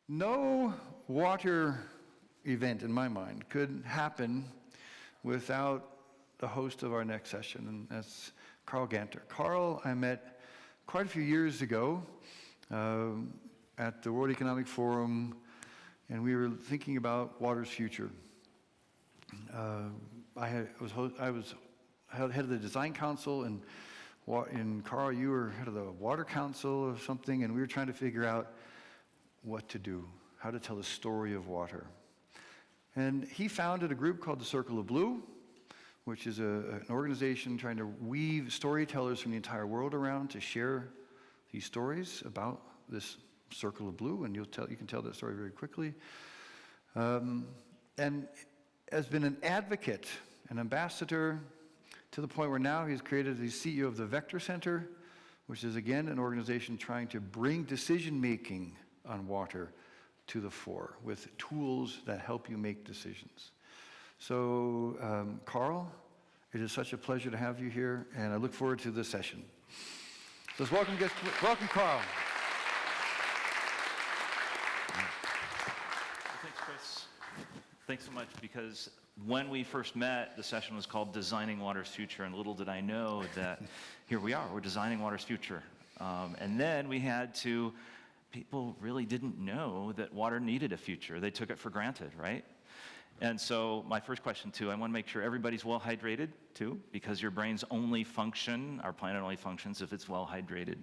No water event, in my mind, could happen without the host of our next session, and that's Carl Ganter. Carl, I met quite a few years ago at the World Economic Forum, and we were thinking about water's future. I was head of the design council, and Carl, you were head of the water council or something, and we were trying to figure out what to do, how to tell the story of water. And he founded a group called the Circle of Blue, which is an organization trying to weave storytellers from the entire world around to share these stories about this Circle of Blue, and you can tell that story very quickly. And has been an advocate, an ambassador, to the point where now he's created the CEO of the Vector Center, which is again an organization trying to bring decision-making on water to the fore with tools that help you make decisions. So, Carl, it is such a pleasure to have you here, and I look forward to this session. Let's welcome Carl. Thanks, Chris. Thanks so much, because when we first met, the session was called Designing Water's Future, and little did I know that here we are, we're designing water's future. And then we had to, people really didn't know that water needed a future. They took it for granted, right? And so my first question too, I want to make sure everybody's well hydrated too, because your brains only function, our planet only functions if it's well hydrated.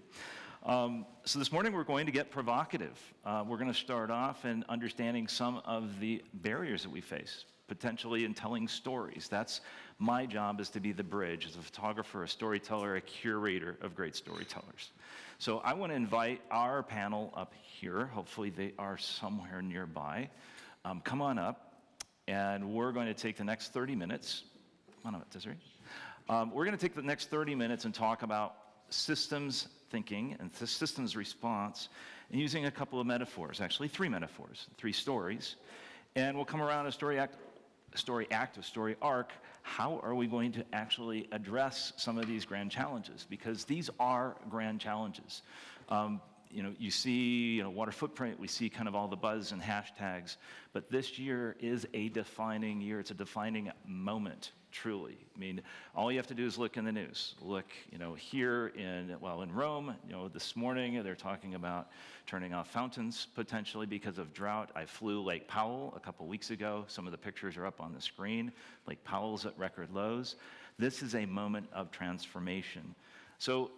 So this morning we're going to get provocative. We're going to start off in understanding some of the barriers that we face, potentially in telling stories. That's my job, is to be the bridge, as a photographer, a storyteller, a curator of great storytellers. So I want to invite our panel up here. Hopefully they are somewhere nearby. Come on up, and we're going to take the next 30 minutes. Come on up, Desiree. We're going to take the next 30 minutes and talk about systems thinking and systems response, and using a couple of metaphors, actually 3 metaphors, 3 stories. And we'll come around a story arc. How are we going to actually address some of these grand challenges? Because these are grand challenges. You see, water footprint, we see kind of all the buzz and hashtags, but this year is a defining year. It's a defining moment, truly. I mean, all you have to do is look in the news. Look, here in Rome, this morning they're talking about turning off fountains potentially because of drought. I flew Lake Powell a couple weeks ago. Some of the pictures are up on the screen. Lake Powell's at record lows. This is a moment of transformation. So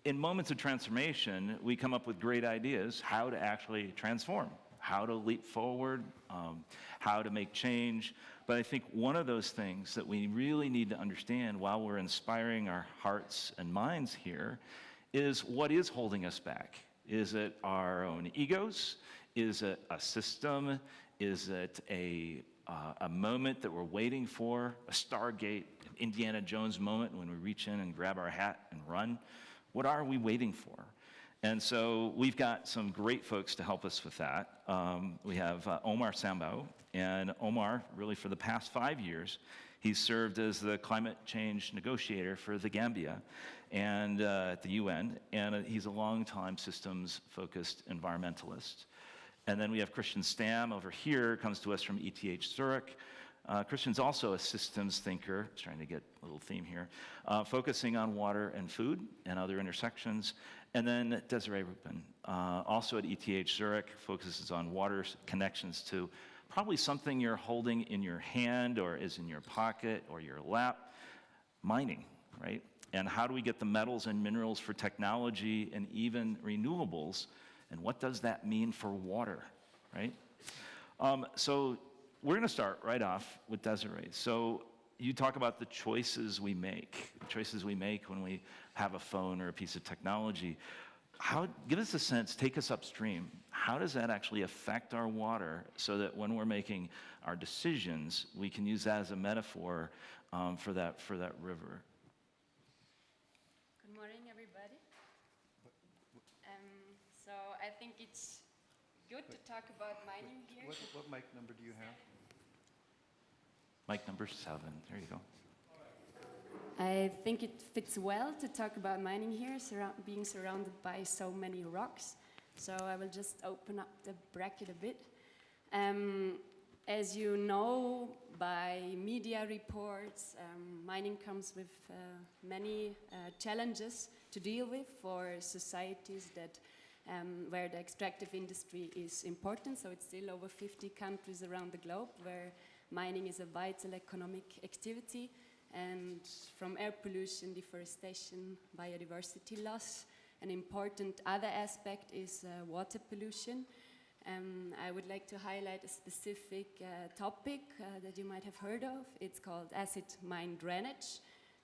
in moments of transformation, we come up with great ideas how to actually transform, how to leap forward, how to make change. But I think one of those things that we really need to understand while we're inspiring our hearts and minds here is what is holding us back. Is it our own egos? Is it a system? Is it a moment that we're waiting for, a Stargate, Indiana Jones moment when we reach in and grab our hat and run? What are we waiting for? And so we've got some great folks to help us with that. We have Omar Sambou, and Omar, really for the past 5 years, he's served as the climate change negotiator for the Gambia and at the UN, and he's a long-time systems-focused environmentalist. And then we have Christian Stamm over here, comes to us from ETH Zurich. Christian's also a systems thinker, just trying to get a little theme here, focusing on water and food and other intersections. And then Desiree Ruppen, also at ETH Zurich, focuses on water's connections to probably something you're holding in your hand or is in your pocket or your lap, mining, right? And how do we get the metals and minerals for technology and even renewables, and what does that mean for water, right? So we're going to start right off with Desiree. So you talk about the choices we make when we have a phone or a piece of technology. Give us a sense, take us upstream. How does that actually affect our water so that when we're making our decisions, we can use that as a metaphor for that river? Good morning, everybody. So I think it's good to talk about mining here. What mic number do you have? Mic number 7, there you go. I think it fits well to talk about mining here, being surrounded by so many rocks. So I will just open up the bracket a bit. As you know by media reports, mining comes with many challenges to deal with for societies that where the extractive industry is important. So it's still over 50 countries around the globe where mining is a vital economic activity. And from air pollution, deforestation, biodiversity loss, an important other aspect is water pollution. I would like to highlight a specific topic that you might have heard of. It's called acid mine drainage,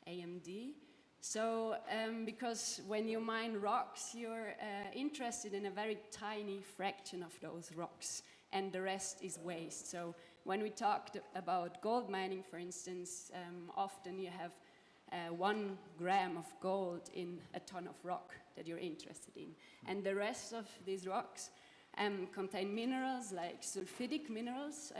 AMD. So, because when you mine rocks, you're interested in a very tiny fraction of those rocks, and the rest is waste. So, when we talked about gold mining, for instance, often you have 1 gram of gold in a ton of rock that you're interested in. And the rest of these rocks contain minerals like sulfidic minerals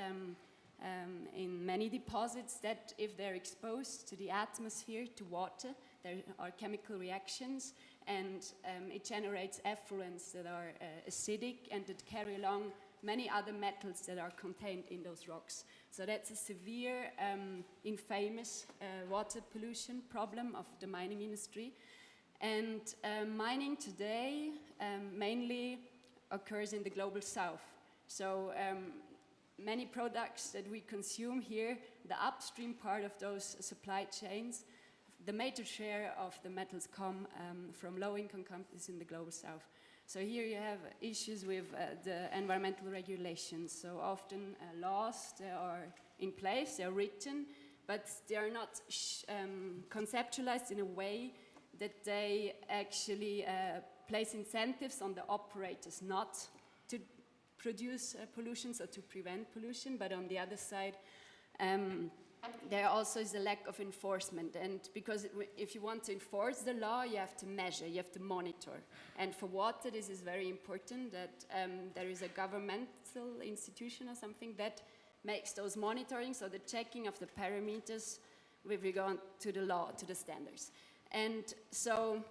in many deposits that if they're exposed to the atmosphere, to water, there are chemical reactions and it generates effluents that are acidic and that carry along many other metals that are contained in those rocks. So that's a severe, infamous water pollution problem of the mining industry. And mining today mainly occurs in the global south. So many products that we consume here, the upstream part of those supply chains, the major share of the metals come from low-income countries in the global south. So here you have issues with the environmental regulations. So often laws, they are in place, they are written, but they are not conceptualized in a way that they actually place incentives on the operators not to produce pollution or to prevent pollution, but on the other side, there also is a lack of enforcement. And because if you want to enforce the law, you have to measure, you have to monitor. And for water, this is very important that there is a governmental institution or something that makes those monitoring, so the checking of the parameters with regard to the law, to the standards. And so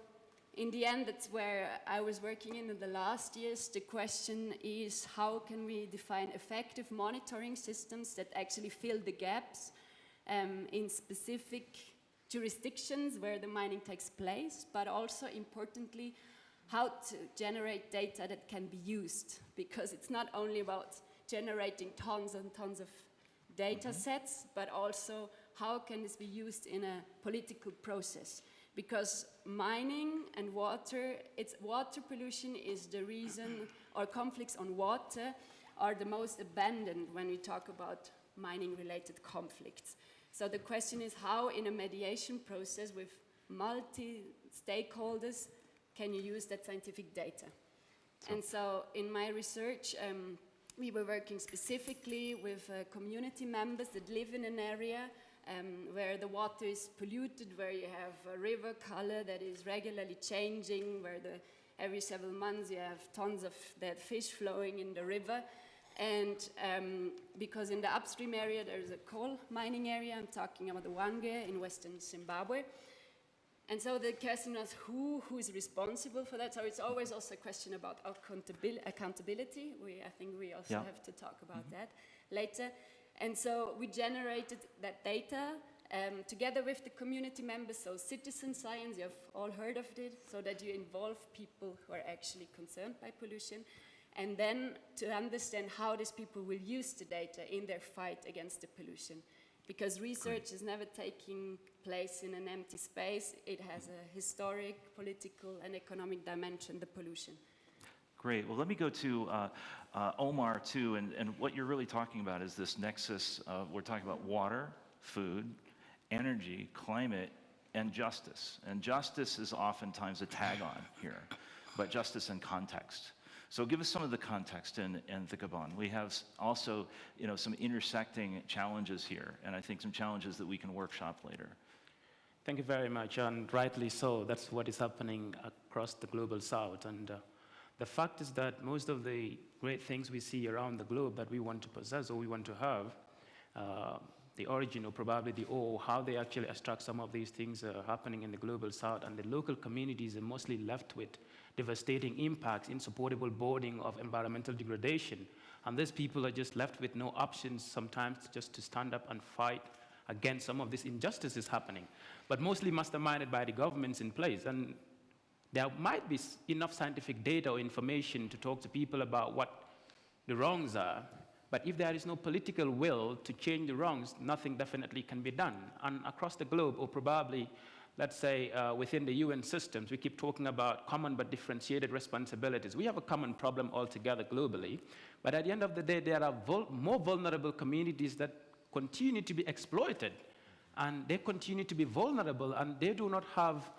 in the end, that's where I was working in the last years. The question is, how can we define effective monitoring systems that actually fill the gaps in specific jurisdictions where the mining takes place, but also importantly, how to generate data that can be used, because it's not only about generating tons and tons of data sets, but also how can this be used in a political process. Because mining and water pollution is the reason, or conflicts on water are the most abandoned when we talk about mining-related conflicts. So the question is, how in a mediation process with multi-stakeholders can you use that scientific data? And so in my research, we were working specifically with community members that live in an area where the water is polluted, where you have a river color that is regularly changing, where every several months you have tons of dead fish flowing in the river. And because in the upstream area there's a coal mining area, I'm talking about the Wange in western Zimbabwe. And so the question was who is responsible for that? So it's always also a question about accountability. I think we also have to talk about that later. And so we generated that data together with the community members, so citizen science, you have all heard of it, so that you involve people who are actually concerned by pollution, and then to understand how these people will use the data in their fight against the pollution. Because research is never taking place in an empty space. It has a historic, political, and economic dimension, the pollution. Great. Well, let me go to Omar, too. And what you're really talking about is this nexus of, we're talking about water, food, energy, climate, and justice. And justice is oftentimes a tag-on here, but justice in context. So give us some of the context in Thikabon. We have also, some intersecting challenges here, and I think some challenges that we can workshop later. Thank you very much, and rightly so. That's what is happening across the global south. And the fact is that most of the great things we see around the globe that we want to possess or we want to have, the origin or probably how they actually extract some of these things happening in the global south, and the local communities are mostly left with devastating impacts, insupportable boarding of environmental degradation. And these people are just left with no options sometimes just to stand up and fight against some of these injustices happening, but mostly masterminded by the governments in place. And there might be enough scientific data or information to talk to people about what the wrongs are, but if there is no political will to change the wrongs, nothing definitely can be done. And across the globe, or probably, let's say, within the UN systems, we keep talking about common but differentiated responsibilities. We have a common problem altogether globally, but at the end of the day, there are more vulnerable communities that continue to be exploited, and they continue to be vulnerable, and they do not have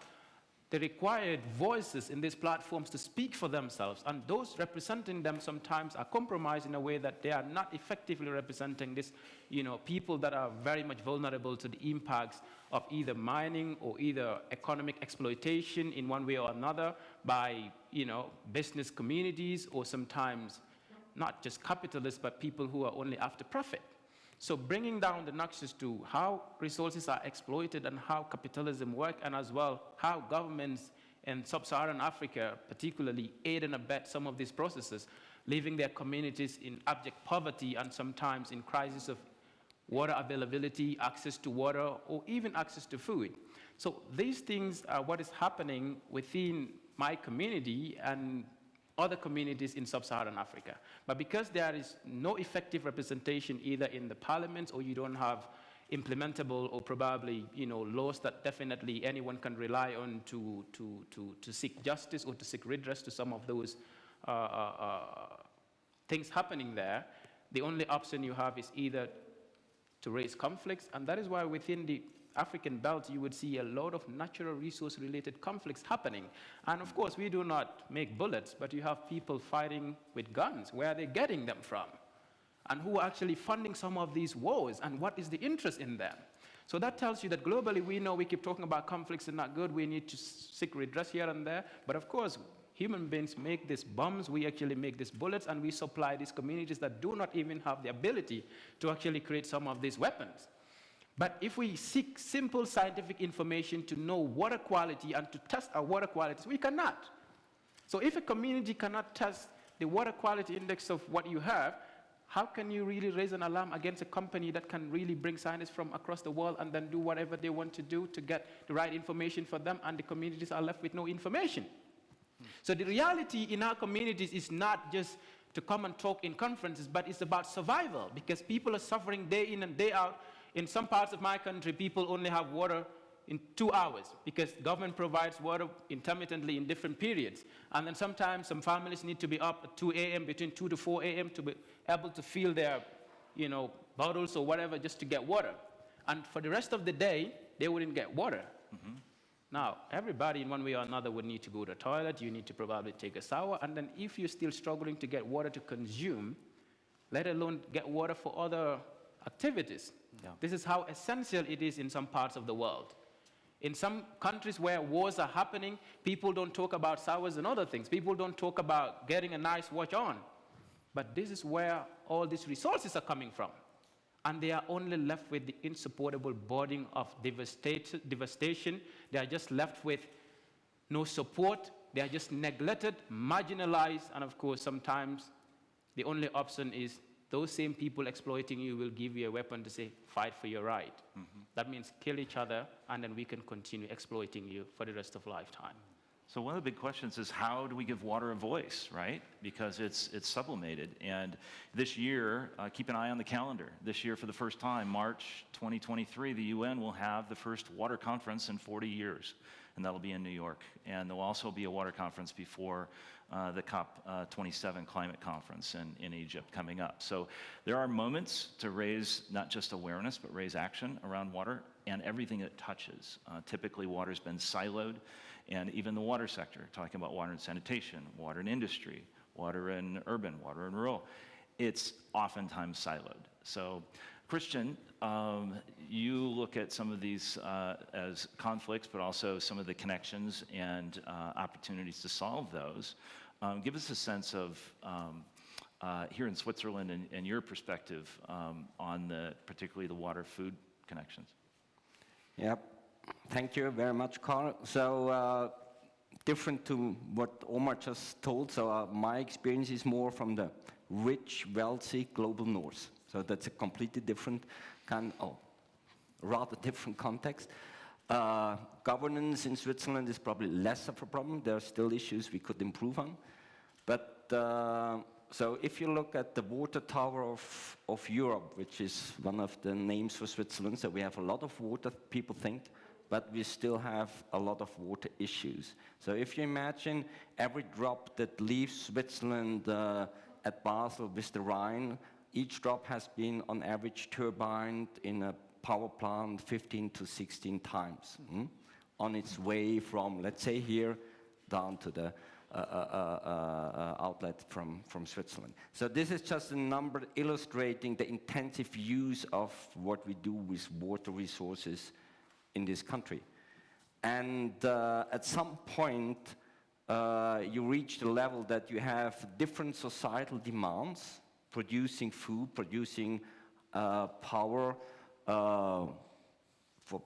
the required voices in these platforms to speak for themselves, and those representing them sometimes are compromised in a way that they are not effectively representing this, people that are very much vulnerable to the impacts of either mining or either economic exploitation in one way or another by, business communities, or sometimes not just capitalists, but people who are only after profit. So bringing down the nexus to how resources are exploited and how capitalism works, and as well how governments in sub-Saharan Africa particularly aid and abet some of these processes, leaving their communities in abject poverty and sometimes in crisis of water availability, access to water, or even access to food. So these things are what is happening within my community and other communities in sub-Saharan Africa. But because there is no effective representation either in the parliaments, or you don't have implementable or probably laws that definitely anyone can rely on to seek justice or to seek redress to some of those things happening there, the only option you have is either to raise conflicts, and that is why within the African belt, you would see a lot of natural resource-related conflicts happening. And of course, we do not make bullets, but you have people fighting with guns. Where are they getting them from? And who are actually funding some of these wars? And what is the interest in them? So that tells you that globally, we keep talking about conflicts are not good. We need to seek redress here and there. But of course, human beings make these bombs. We actually make these bullets, and we supply these communities that do not even have the ability to actually create some of these weapons. But if we seek simple scientific information to know water quality and to test our water qualities, we cannot. So if a community cannot test the water quality index of what you have, how can you really raise an alarm against a company that can really bring scientists from across the world and then do whatever they want to do to get the right information for them, and the communities are left with no information? So the reality in our communities is not just to come and talk in conferences, but it's about survival, because people are suffering day in and day out. In some parts of my country, people only have water in 2 hours because government provides water intermittently in different periods. And then sometimes some families need to be up at 2 a.m., between 2 to 4 a.m. to be able to fill their, bottles or whatever just to get water. And for the rest of the day, they wouldn't get water. Mm-hmm. Now, everybody in one way or another would need to go to the toilet. You need to probably take a shower. And then if you're still struggling to get water to consume, let alone get water for other activities. Yeah. This is how essential it is in some parts of the world. In some countries where wars are happening, people don't talk about showers and other things. People don't talk about getting a nice watch on. But this is where all these resources are coming from. And they are only left with the insupportable burden of devastation. They are just left with no support. They are just neglected, marginalized, and of course, sometimes the only option is those same people exploiting you will give you a weapon to say, fight for your right. Mm-hmm. That means kill each other, and then we can continue exploiting you for the rest of lifetime. So one of the big questions is, how do we give water a voice, right? Because it's sublimated. And this year, keep an eye on the calendar. This year, for the first time, March 2023, the UN will have the first water conference in 40 years. And that'll be in New York. And there'll also be a water conference before the COP27 climate conference in Egypt coming up. So there are moments to raise not just awareness, but raise action around water and everything it touches. Typically, water's been siloed, and even the water sector, talking about water and sanitation, water and industry, water and urban, water and rural, it's oftentimes siloed. So Christian, you look at some of these as conflicts, but also some of the connections and opportunities to solve those. Give us a sense of here in Switzerland and your perspective on particularly the water-food connections. Yep. Thank you very much, Carl. So different to what Omar just told, so my experience is more from the rich, wealthy global north. So that's a completely different rather different context. Governance in Switzerland is probably less of a problem. There are still issues we could improve on. But so if you look at the water tower of Europe, which is one of the names for Switzerland, so we have a lot of water, people think, but we still have a lot of water issues. So if you imagine every drop that leaves Switzerland at Basel with the Rhine, each drop has been on average turbined in a power plant 15 to 16 times on its way from, let's say here, down to the outlet from Switzerland. So this is just a number illustrating the intensive use of what we do with water resources in this country. And at some point, you reach the level that you have different societal demands, producing food, producing power for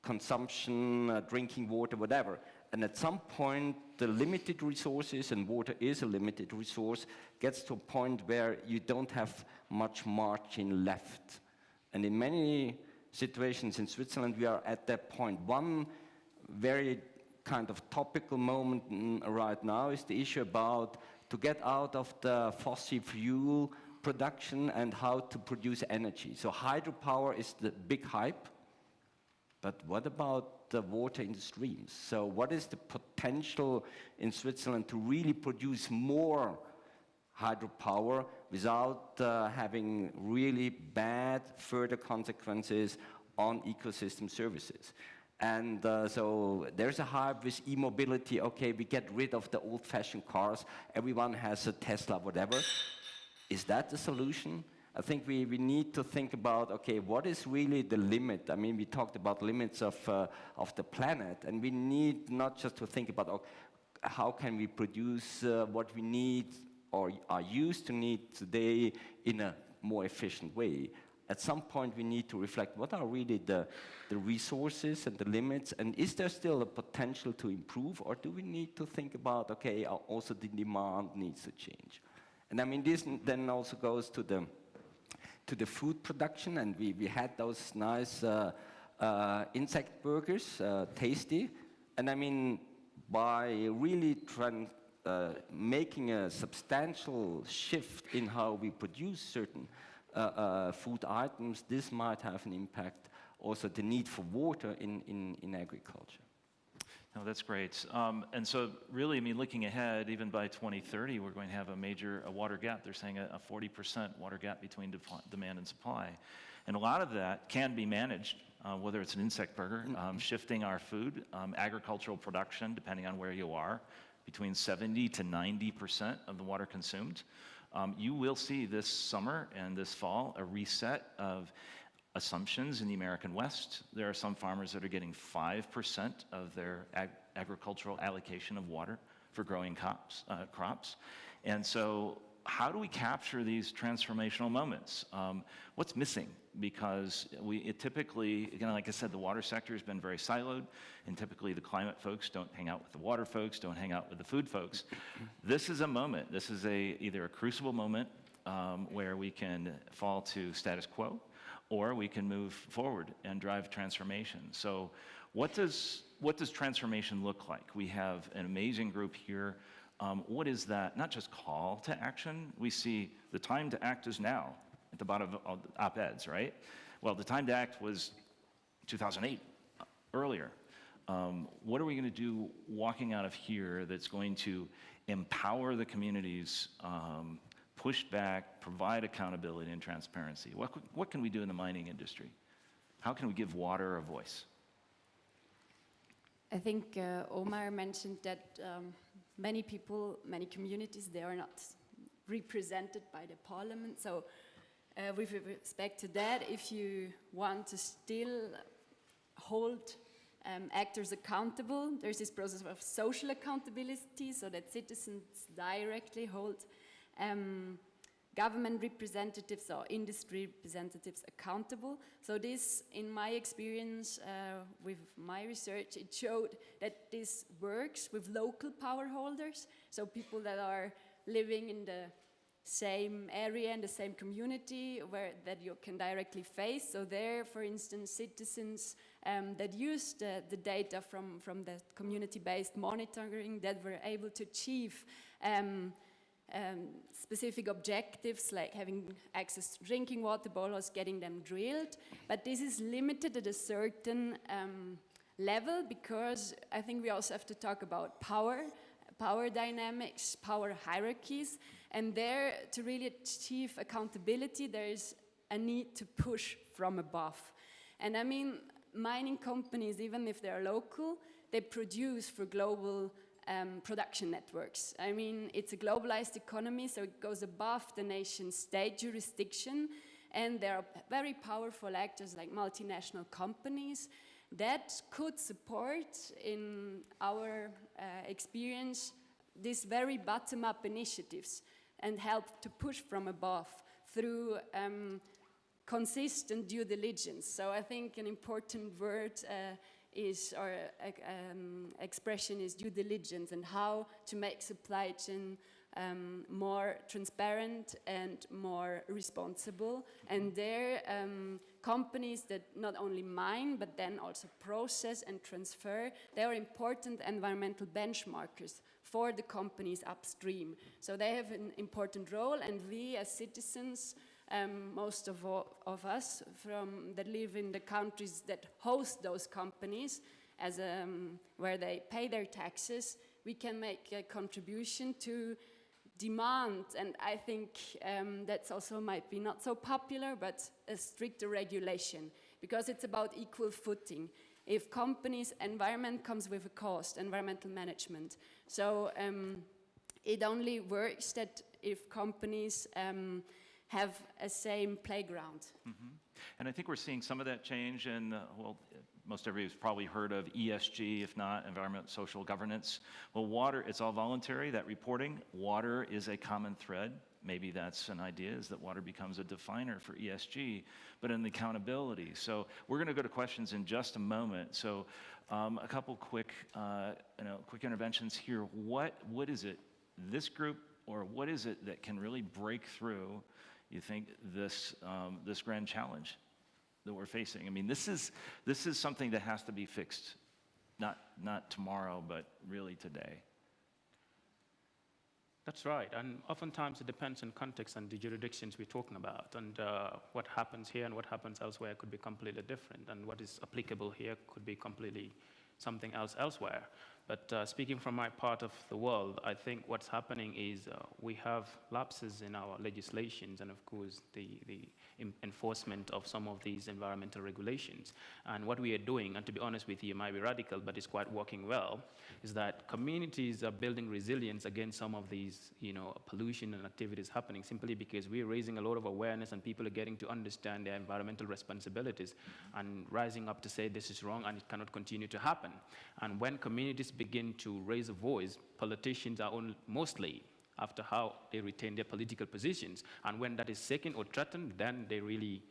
consumption, drinking water, whatever. And at some point, the limited resources, and water is a limited resource, gets to a point where you don't have much margin left. And in many situations in Switzerland, we are at that point. One very kind of topical moment right now is the issue about to get out of the fossil fuel production and how to produce energy. So hydropower is the big hype, but what about the water in the streams? So what is the potential in Switzerland to really produce more hydropower without having really bad further consequences on ecosystem services? And so there's a hype with e-mobility. Okay, we get rid of the old-fashioned cars. Everyone has a Tesla, whatever. Is that the solution? I think we need to think about, okay, what is really the limit? I mean, we talked about limits of the planet, and we need not just to think about how can we produce what we need or are used to need today in a more efficient way. At some point, we need to reflect what are really the resources and the limits, and is there still a potential to improve, or do we need to think about, okay, also the demand needs to change? And I mean, this then also goes to the food production, and we had those nice insect burgers, tasty, and I mean, by really making a substantial shift in how we produce certain food items, this might have an impact, also the need for water in agriculture. No, that's great. And so really, I mean, looking ahead, even by 2030, we're going to have a water gap. They're saying a 40% water gap between demand and supply. And a lot of that can be managed, whether it's an insect burger, shifting our food, agricultural production, depending on where you are, between 70 to 90% of the water consumed. You will see this summer and this fall a reset of assumptions in the American West. There are some farmers that are getting 5% of their agricultural allocation of water for growing crops. And so how do we capture these transformational moments? What's missing? Because it typically, again, like I said, the water sector has been very siloed, and typically the climate folks don't hang out with the water folks, don't hang out with the food folks. This is a moment. This is either a crucible moment where we can fall to status quo, or we can move forward and drive transformation. So what does transformation look like? We have an amazing group here. What is that? Not just call to action. We see the time to act is now at the bottom of the op-eds, right? Well, the time to act was 2008, earlier. What are we going to do walking out of here that's going to empower the communities, push back, provide accountability and transparency? What can we do in the mining industry? How can we give water a voice? I think Omar mentioned that many people, many communities, they are not represented by the parliament. So with respect to that, if you want to still hold actors accountable, there's this process of social accountability so that citizens directly hold government representatives or industry representatives accountable. So this, in my experience with my research, it showed that this works with local power holders, so people that are living in the same area and the same community that you can directly face. So there, for instance, citizens that use the data from the community-based monitoring that were able to achieve specific objectives like having access to drinking water boreholes, getting them drilled. But this is limited at a certain level, because I think we also have to talk about power dynamics, power hierarchies, and there, to really achieve accountability, there is a need to push from above. And I mean, mining companies, even if they're local, they produce for global production networks. I mean, it's a globalized economy, so it goes above the nation-state jurisdiction, and there are very powerful actors like multinational companies that could support, in our experience, these very bottom-up initiatives and help to push from above through consistent due diligence. So I think an important word expression is due diligence, and how to make supply chain more transparent and more responsible. And there, companies that not only mine, but then also process and transfer, they are important environmental benchmarkers for the companies upstream. So they have an important role, and we as citizens, most of us that live in the countries that host those companies, where they pay their taxes, we can make a contribution to demand, and I think that's also might be not so popular, but a stricter regulation, because it's about equal footing. If companies, environment comes with a cost, environmental management. So it only works that if companies have a same playground. Mm-hmm. And I think we're seeing some of that change in, well, most everybody's probably heard of ESG, if not environment, social governance. Well, water, it's all voluntary, that reporting. Water is a common thread. Maybe that's an idea, is that water becomes a definer for ESG, but in the accountability. So we're going to go to questions in just a moment. So a couple quick interventions here. What is it, this group, or what is it that can really break through, you think, this grand challenge that we're facing? I mean, this is something that has to be fixed, not tomorrow, but really today. That's right, and oftentimes it depends on context and the jurisdictions we're talking about, and what happens here and what happens elsewhere could be completely different, and what is applicable here could be completely something else elsewhere. But speaking from my part of the world, I think what's happening is we have lapses in our legislations and, of course, the enforcement of some of these environmental regulations. And what we are doing, and to be honest with you, it might be radical, but it's quite working well, is that communities are building resilience against some of these, pollution and activities happening, simply because we're raising a lot of awareness and people are getting to understand their environmental responsibilities and rising up to say this is wrong and it cannot continue to happen. And when communities begin to raise a voice, politicians are mostly after how they retain their political positions. And when that is shaken or threatened, then they really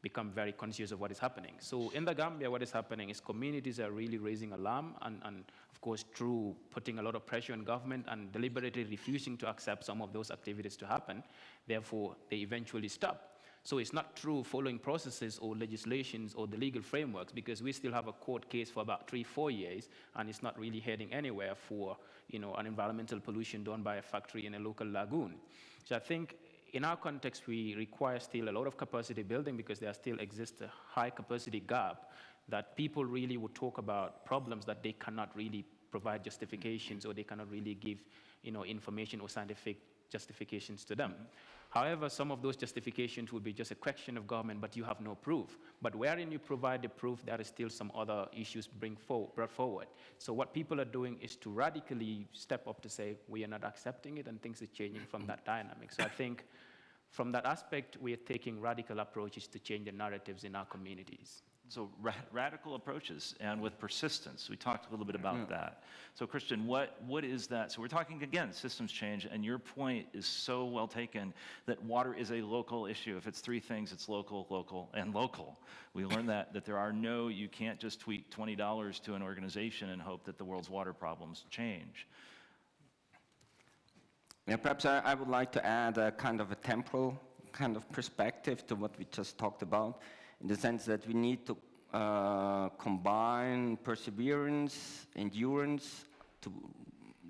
become very conscious of what is happening. So in the Gambia, what is happening is communities are really raising alarm and of course, through putting a lot of pressure on government and deliberately refusing to accept some of those activities to happen. Therefore, they eventually stop. So it's not true following processes or legislations or the legal frameworks, because we still have a court case for about 3-4 years, and it's not really heading anywhere for an environmental pollution done by a factory in a local lagoon. So I think in our context, we require still a lot of capacity building, because there still exists a high capacity gap that people really would talk about problems that they cannot really provide justifications, or they cannot really give information or scientific justifications to them. However, some of those justifications would be just a question of government, but you have no proof. But wherein you provide the proof, there is still some other issues brought forward. So what people are doing is to radically step up to say, we are not accepting it, and things are changing from that dynamic. So I think from that aspect, we are taking radical approaches to change the narratives in our communities. radical approaches and with persistence. We talked a little bit about that. So Christian, what is that? So we're talking, again, systems change, and your point is so well taken that water is a local issue. If it's three things, it's local, local, and local. We learned that there are you can't just tweet $20 to an organization and hope that the world's water problems change. Yeah, perhaps I would like to add a kind of a temporal kind of perspective to what we just talked about, in the sense that we need to combine perseverance, endurance to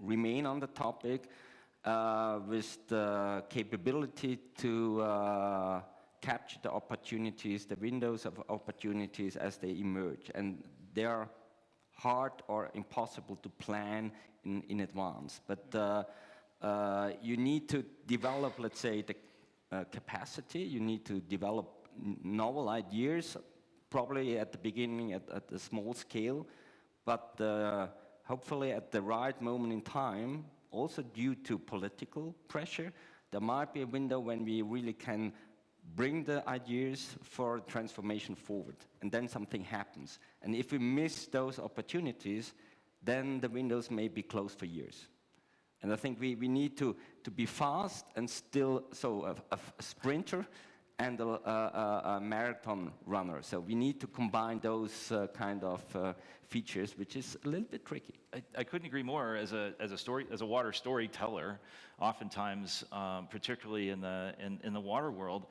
remain on the topic with the capability to capture the opportunities, the windows of opportunities as they emerge. And they are hard or impossible to plan in advance. But you need to develop, let's say, the capacity. You need to develop novel ideas, probably at the beginning at a small scale, but hopefully at the right moment in time, also due to political pressure, there might be a window when we really can bring the ideas for transformation forward, and then something happens. And if we miss those opportunities, then the windows may be closed for years. And I think we need to be fast and still, so a sprinter and a marathon runner. So we need to combine those kind of features, which is a little bit tricky. I couldn't agree more. As a water storyteller, oftentimes, particularly in the water world,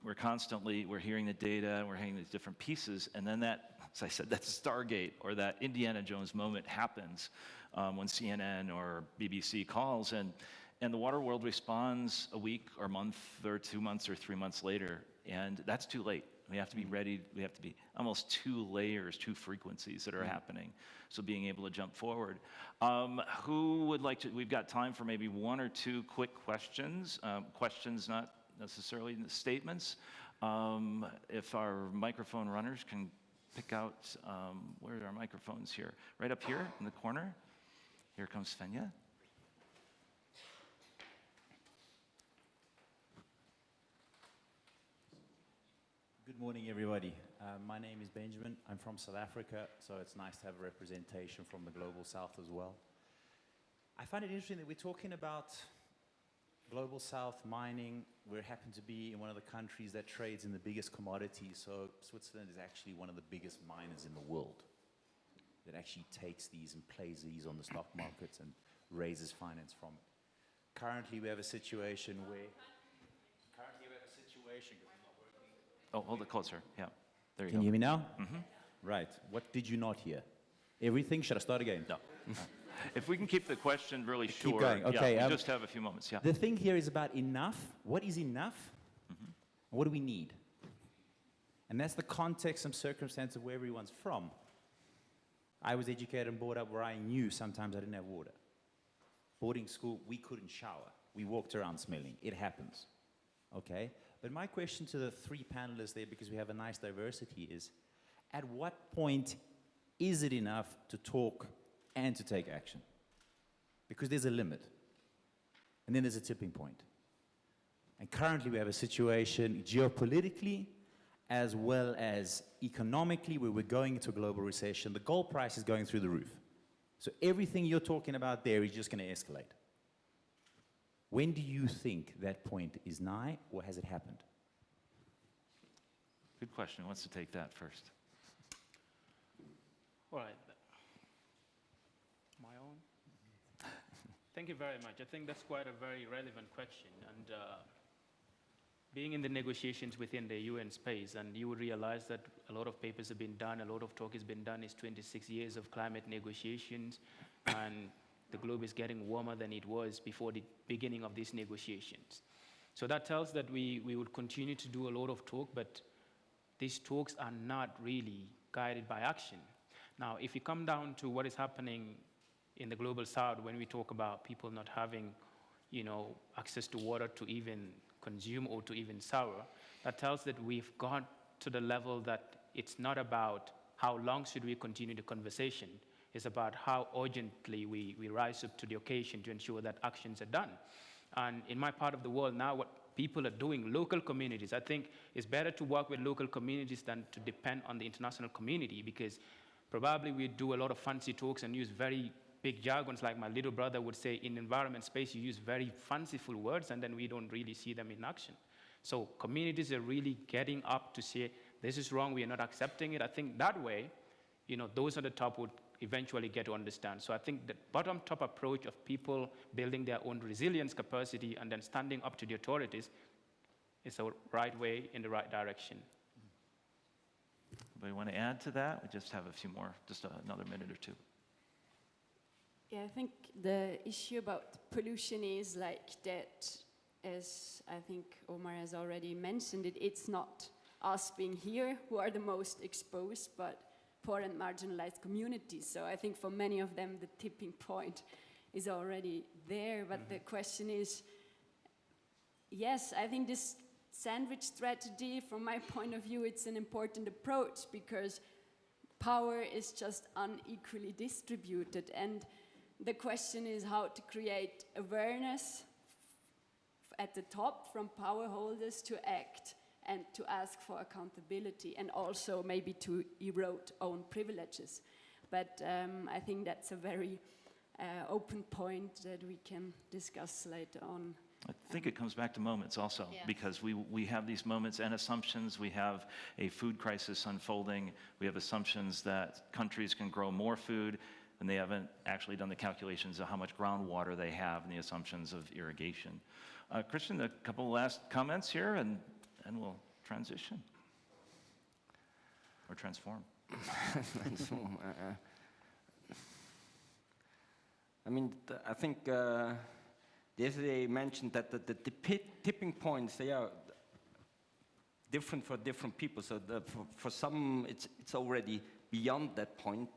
we're hearing the data, we're hearing these different pieces, and then that, as I said, that Stargate or that Indiana Jones moment happens when CNN or BBC calls, and the water world responds a week or month or 2 months or 3 months later, and that's too late. We have to be ready. We have to be almost two layers, two frequencies that are happening. So being able to jump forward. Who would like to? We've got time for maybe one or two quick questions. Questions, not necessarily statements. If our microphone runners can pick out, where are our microphones here? Right up here in the corner. Here comes Svenja. Good morning, everybody. My name is Benjamin. I'm from South Africa, so it's nice to have a representation from the Global South as well. I find it interesting that we're talking about Global South mining. We happen to be in one of the countries that trades in the biggest commodity, so Switzerland is actually one of the biggest miners in the world that actually takes these and plays these on the stock markets and raises finance from it. Currently, we have a situation where... Oh, hold it closer. Yeah, there you Can go. you hear me now? Mm-hmm. Right. What did you not hear? Everything? Should I start again? No. If we can keep the question really short. Keep going. Okay. Yeah, we just have a few moments. Yeah. The thing here is about enough. What is enough? Mm-hmm. What do we need? And that's the context and circumstance of where everyone's from. I was educated and brought up where I knew sometimes I didn't have water. Boarding school, we couldn't shower. We walked around smelling. It happens. Okay? But my question to the three panelists there, because we have a nice diversity, is at what point is it enough to talk and to take action? Because there's a limit. And then there's a tipping point. And currently we have a situation geopolitically as well as economically where we're going into a global recession. The gold price is going through the roof. So everything you're talking about there is just going to escalate. When do you think that point is nigh, or has it happened? Good question. Who wants to take that first? All right. My own? Thank you very much. I think that's quite a very relevant question. And being in the negotiations within the UN space, and you would realize that a lot of papers have been done, a lot of talk has been done. It's 26 years of climate negotiations, and the globe is getting warmer than it was before the beginning of these negotiations. So that tells that we would continue to do a lot of talk, but these talks are not really guided by action. Now, if you come down to what is happening in the global south, when we talk about people not having, access to water to even consume or to even sour, that tells that we've got to the level that it's not about how long should we continue the conversation. It's about how urgently we rise up to the occasion to ensure that actions are done. And in my part of the world now, what people are doing, local communities. I think it's better to work with local communities than to depend on the international community, because probably we do a lot of fancy talks and use very big jargons, like my little brother would say, in environment space, you use very fanciful words, and then we don't really see them in action. So communities are really getting up to say, this is wrong, we are not accepting it. I think that way, those on the top would eventually get to understand. So I think the bottom-top approach of people building their own resilience capacity and then standing up to the authorities is the right way in the right direction. Anybody want to add to that? We just have a few more, just another minute or two. Yeah, I think the issue about pollution is like that, as I think Omar has already mentioned it, it's not us being here who are the most exposed, but poor and marginalized communities. So I think for many of them, the tipping point is already there. But the question is, yes, I think this sandwich strategy, from my point of view, it's an important approach, because power is just unequally distributed. And the question is how to create awareness at the top from power holders to act and to ask for accountability, and also maybe to erode own privileges. But I think that's a very open point that we can discuss later on. I think it comes back to moments also, because we have these moments and assumptions. We have a food crisis unfolding. We have assumptions that countries can grow more food, and they haven't actually done the calculations of how much groundwater they have and the assumptions of irrigation. Christian, a couple last comments here, and we'll transition or transform. I mean, I think Desiree mentioned that the tipping points, they are different for different people. So for some, it's already beyond that point.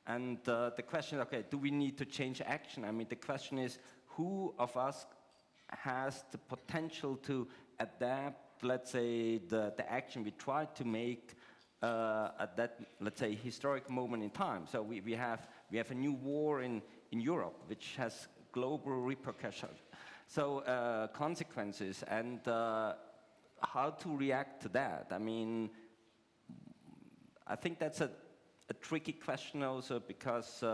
And the question is, okay, do we need to change action? I mean, the question is, who of us has the potential to adapt, let's say, the action we try to make at that, let's say, historic moment in time. So we have a new war in Europe, which has global repercussions. So consequences, and how to react to that. I mean, I think that's a tricky question also, because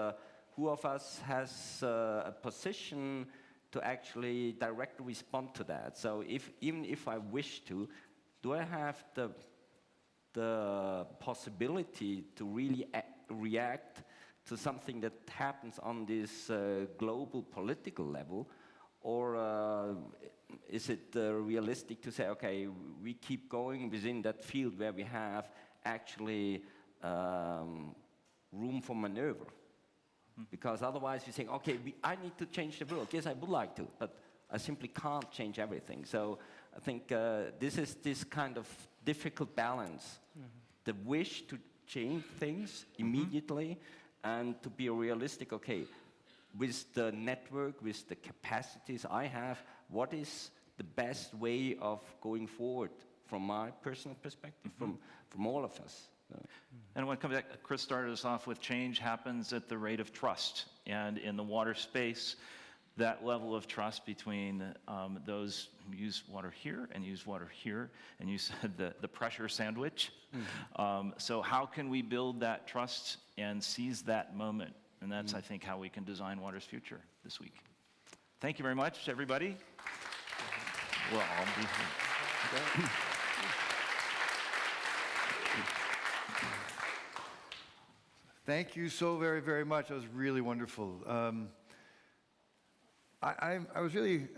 who of us has a position to actually directly respond to that? So even if I wish to, do I have the possibility to really react to something that happens on this global political level? Or is it realistic to say, okay, we keep going within that field where we have actually room for maneuver? Because otherwise you're saying, okay, I need to change the world. Yes, I would like to, but I simply can't change everything. So I think this is this kind of difficult balance. The wish to change things immediately, and to be realistic, okay, with the network, with the capacities I have, what is the best way of going forward from my personal perspective, from all of us? And I want to come back, Chris started us off with change happens at the rate of trust. And in the water space, that level of trust between those who use water here and use water here, and you said the pressure sandwich. So how can we build that trust and seize that moment? And that's, I think, how we can design water's future this week. Thank you very much, everybody. We'll all be here. Thank you so very, very much. That was really wonderful. I was really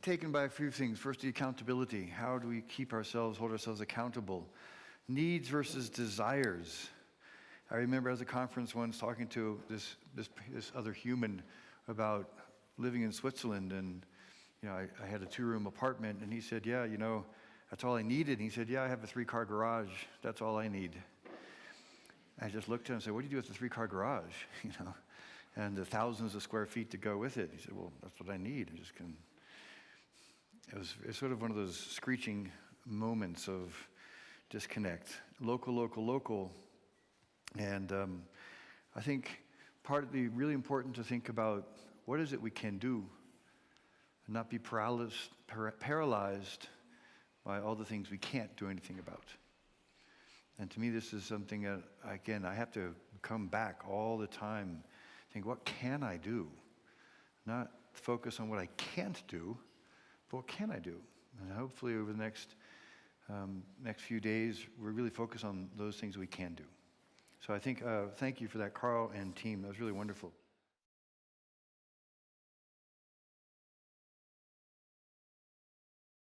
taken by a few things. First, the accountability. How do we keep ourselves, hold ourselves accountable? Needs versus desires. I remember at a conference once talking to this other human about living in Switzerland, and I had a 2-room apartment, and he said, yeah, that's all I needed. And he said, yeah, I have a 3-car garage. That's all I need. I just looked at him and said, what do you do with the 3-car garage? And the thousands of square feet to go with it. He said, well, that's what I need. It's sort of one of those screeching moments of disconnect. Local. And I think part of the really important to think about what is it we can do and not be paralyzed by all the things we can't do anything about. And to me, this is something that, again, I have to come back all the time, think, what can I do? Not focus on what I can't do, but what can I do? And hopefully over the next few days, we're really focused on those things we can do. So I think, thank you for that, Carl and team. That was really wonderful.